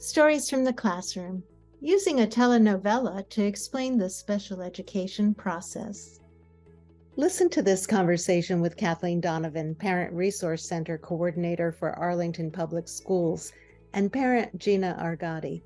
Stories from the classroom, using a telenovela to explain the special education process. Listen to this conversation with Kathleen Donovan, Parent Resource Center Coordinator for Arlington Public Schools, and parent Gina Argotti.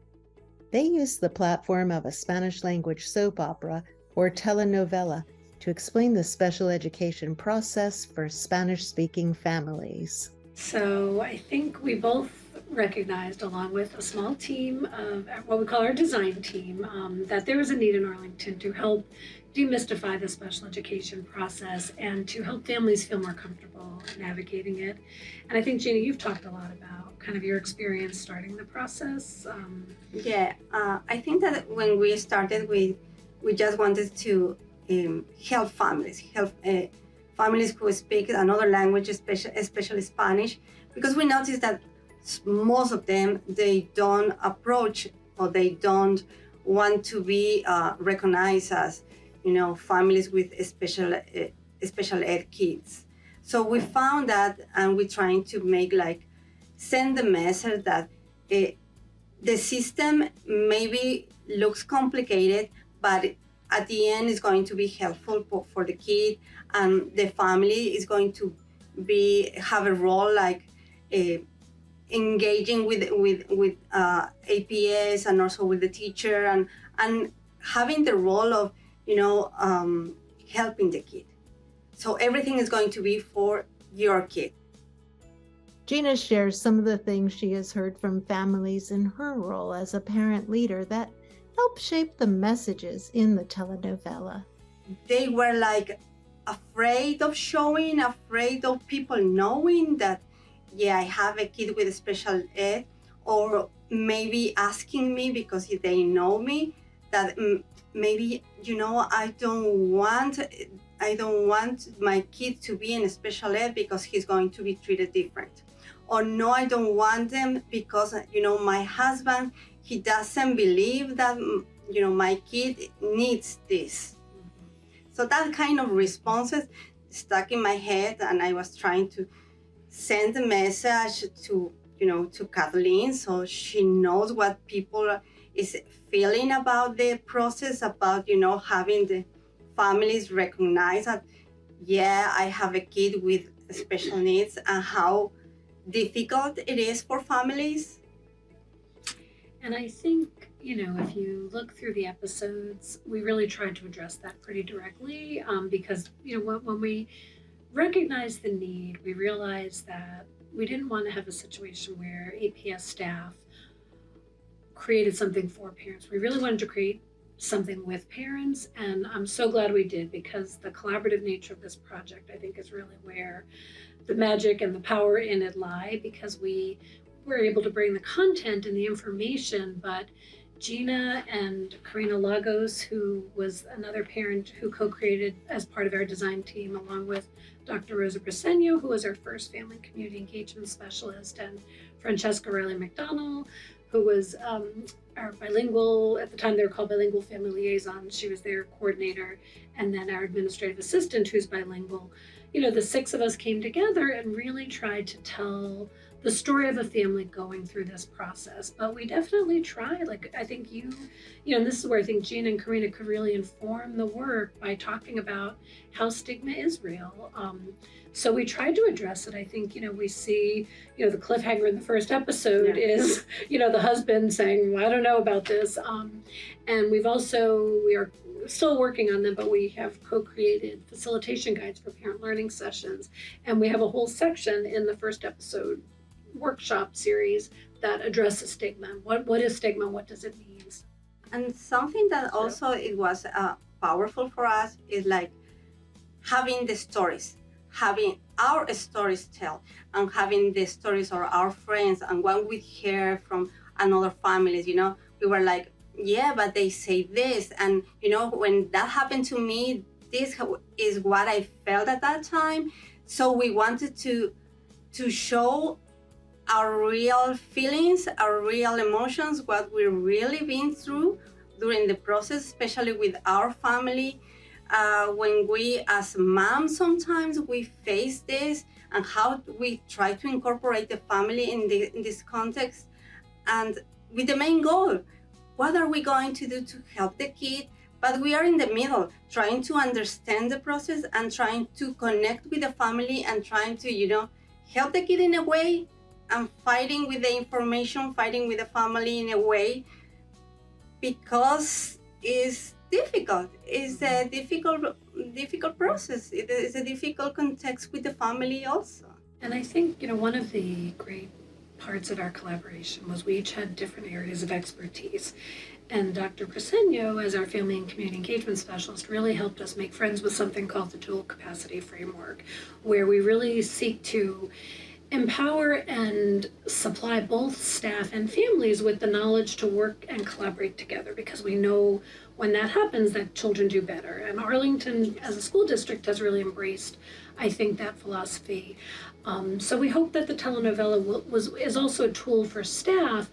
They use the platform of a Spanish language soap opera or telenovela to explain the special education process for Spanish-speaking families. So I think we both recognized, along with a small team of what we call our design team, that there was a need in Arlington to help demystify the special education process and to help families feel more comfortable navigating it. And I think, Gina, you've talked a lot about kind of your experience starting the process. I think that when we started, we just wanted to help families who speak another language, especially Spanish, because we noticed that most of them, they don't approach or they don't want to be recognized as, families with special ed kids. So we found that, and we're trying to send the message that the system maybe looks complicated, but at the end is going to be helpful for the kid, and the family is going to have a role engaging with APS and also with the teacher, and having the role of helping the kid. So everything is going to be for your kid. Gina shares some of the things she has heard from families in her role as a parent leader that help shape the messages in the telenovela. They were afraid of showing, afraid of people knowing that, I have a kid with a special ed, or maybe asking me because they know me that maybe, I don't want my kid to be in a special ed because he's going to be treated different. Or no, I don't want them because, my husband, he doesn't believe that, my kid needs this. So that kind of responses stuck in my head, and I was trying to send a message to Kathleen, so she knows what people is feeling about the process, about, having the families recognize that, I have a kid with special needs, and how difficult it is for families. And I think, if you look through the episodes, we really tried to address that pretty directly, because, when we recognized the need, we realized that we didn't want to have a situation where APS staff created something for parents. We really wanted to create something with parents, and I'm so glad we did, because the collaborative nature of this project, I think, is really where the magic and the power in it lie, because we were able to bring the content and the information, but Gina and Karina Lagos, who was another parent who co-created as part of our design team, along with Dr. Rosa Briseño, who was our first family and community engagement specialist, and Francesca Riley McDonald, who was our bilingual, at the time they were called bilingual family liaison. She was their coordinator, and then our administrative assistant, who's bilingual. The six of us came together and really tried to tell the story of a family going through this process. But we definitely tried, I think and this is where I think Gina and Karina could really inform the work by talking about how stigma is real. So we tried to address it. I think, we see, the cliffhanger in the first episode is, the husband saying, well, I don't know about this. And we are still working on them, but we have co-created facilitation guides for parent learning sessions. And we have a whole section in the first episode workshop series that addresses stigma. What is stigma? What does it mean? And something that also it was powerful for us is having the stories, having our stories tell, and having the stories of our friends and what we hear from another families. We were like, but they say this, and when that happened to me, this is what I felt at that time. So we wanted to show our real feelings, our real emotions, what we've really been through during the process, especially with our family. When we as moms, sometimes we face this, and how we try to incorporate the family in this context. And with the main goal. What are we going to do to help the kid? But we are in the middle, trying to understand the process and trying to connect with the family and trying to, help the kid in a way and fighting with the information, fighting with the family in a way, because it's difficult. It's a difficult process. It is a difficult context with the family also. And I think, one of the great parts of our collaboration was we each had different areas of expertise. And Dr. Preseno, as our family and community engagement specialist, really helped us make friends with something called the dual capacity framework, where we really seek to empower and supply both staff and families with the knowledge to work and collaborate together, because we know when that happens that children do better. And Arlington as a school district has really embraced, I think, that philosophy. So we hope that the telenovela is also a tool for staff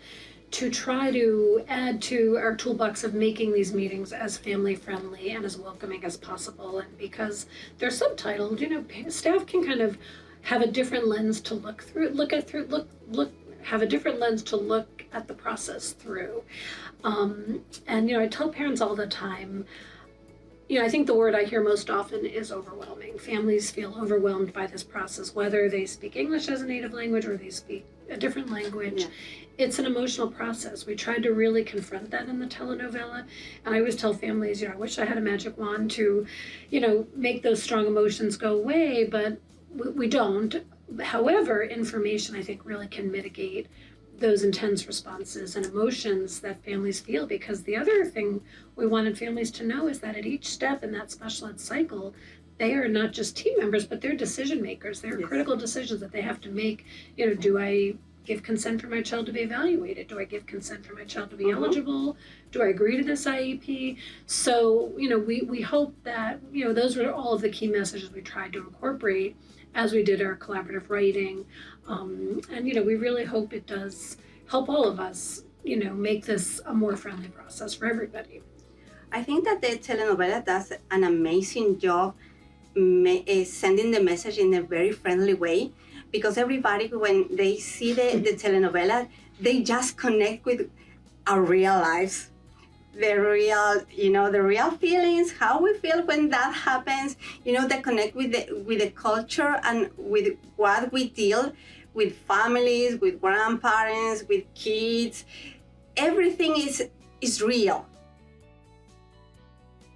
to try to add to our toolbox of making these meetings as family friendly and as welcoming as possible. And because they're subtitled, staff can kind of have a different lens to have a different lens to look at the process through. And I tell parents all the time, I think the word I hear most often is overwhelming. Families feel overwhelmed by this process, whether they speak English as a native language or they speak a different language. Yeah. It's an emotional process. We tried to really confront that in the telenovela. And I always tell families, I wish I had a magic wand to, make those strong emotions go away, but we don't. However, information, I think, really can mitigate those intense responses and emotions that families feel, because the other thing we wanted families to know is that at each step in that special ed cycle, they are not just team members, but they're decision makers. They're yes. critical decisions that they have to make. Do I give consent for my child to be evaluated? Do I give consent for my child to be eligible? Do I agree to this IEP? So, we hope that, those were all of the key messages we tried to incorporate as we did our collaborative writing. And, we really hope it does help all of us, make this a more friendly process for everybody. I think that the telenovela does an amazing job sending the message in a very friendly way, because everybody, when they see the telenovela, they just connect with our real lives. The real feelings, how we feel when that happens, they connect with the culture and with what we deal with families, with grandparents, with kids. Everything is real.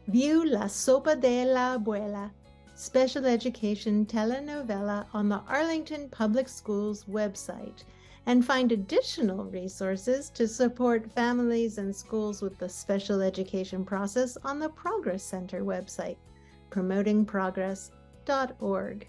View La Sopa de la Abuela, special education telenovela on the Arlington Public Schools website, and find additional resources to support families and schools with the special education process on the Progress Center website, promotingprogress.org.